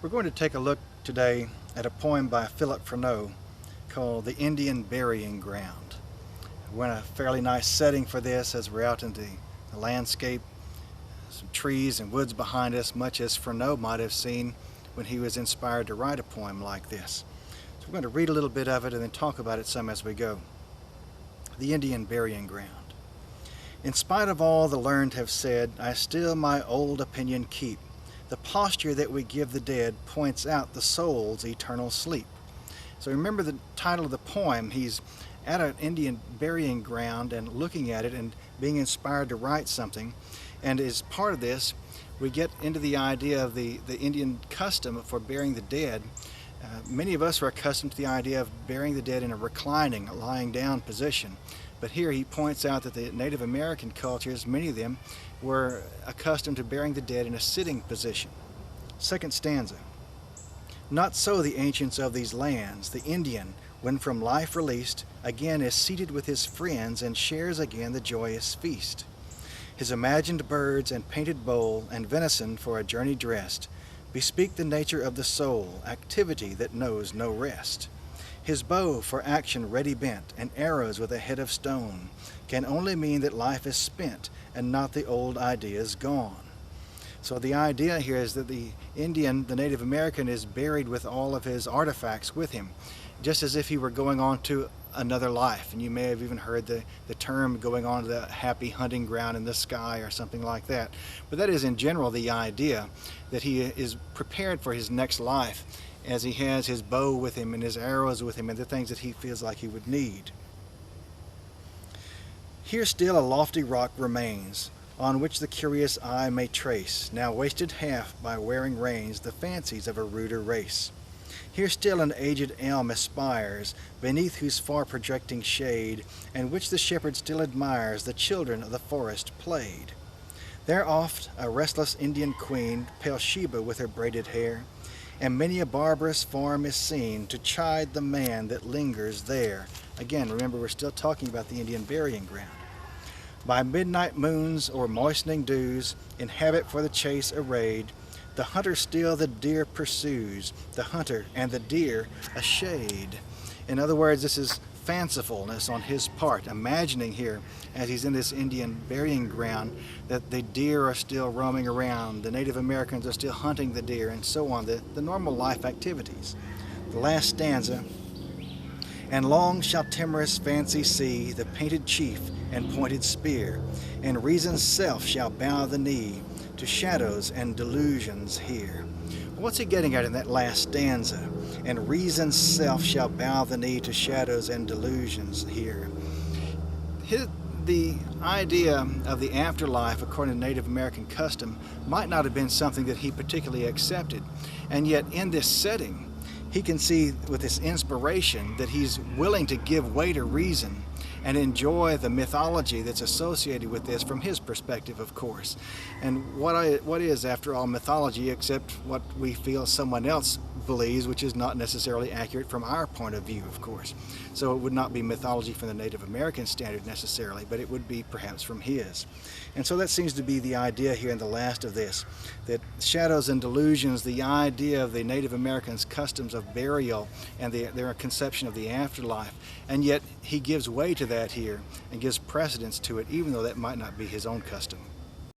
We're going to take a look today at a poem by Philip Freneau called The Indian Burying Ground. We're in a fairly nice setting for this as we're out in the landscape, some trees and woods behind us, much as Freneau might have seen when he was inspired to write a poem like this. So we're going to read a little bit of it and then talk about it some as we go. The Indian Burying Ground. In spite of all the learned have said, I still my old opinion keep. The posture that we give the dead points out the soul's eternal sleep. So remember the title of the poem. He's at an Indian burying ground and looking at it and being inspired to write something. And as part of this, we get into the idea of the Indian custom for burying the dead. Many of us are accustomed to the idea of burying the dead in a reclining, lying down position. But here he points out that the Native American cultures, many of them, were accustomed to burying the dead in a sitting position. Second stanza. Not so the ancients of these lands. The Indian, when from life released, again is seated with his friends and shares again the joyous feast. His imagined birds and painted bowl and venison for a journey dressed bespeak the nature of the soul, activity that knows no rest. His bow for action ready bent, and arrows with a head of stone, can only mean that life is spent, and not the old ideas gone. So the idea here is that the Indian, the Native American, is buried with all of his artifacts with him, just as if he were going on to another life. And you may have even heard the term going on to the happy hunting ground in the sky or something like that. But that is in general the idea, that he is prepared for his next life, as he has his bow with him and his arrows with him and the things that he feels like he would need. Here still a lofty rock remains, on which the curious eye may trace, now wasted half by wearing rains, the fancies of a ruder race. Here still an aged elm aspires, beneath whose far projecting shade, and which the shepherd still admires, the children of the forest played. There oft a restless Indian queen, pale Sheba with her braided hair, and many a barbarous form is seen to chide the man that lingers there. Again, remember, we're still talking about the Indian burying ground. By midnight moons or moistening dews, in habit for the chase arrayed, the hunter still the deer pursues, the hunter and the deer a shade. In other words, this is fancifulness on his part, imagining here, as he's in this Indian burying ground, that the deer are still roaming around, the Native Americans are still hunting the deer, and so on, the normal life activities. The last stanza, and long shall timorous fancy see the painted chief and pointed spear, and reason's self shall bow the knee to shadows and delusions here. What's he getting at in that last stanza? And reason's self shall bow the knee to shadows and delusions here. The idea of the afterlife, according to Native American custom, might not have been something that he particularly accepted. And yet in this setting, he can see with this inspiration that he's willing to give way to reason and enjoy the mythology that's associated with this from his perspective, of course. And what is, after all, mythology except what we feel someone else believes, which is not necessarily accurate from our point of view, of course. So it would not be mythology from the Native American standard necessarily, but it would be perhaps from his. And so that seems to be the idea here in the last of this, that shadows and delusions, the idea of the Native Americans' customs of burial and their conception of the afterlife, and yet he gives way to that here and gives precedence to it, even though that might not be his own custom.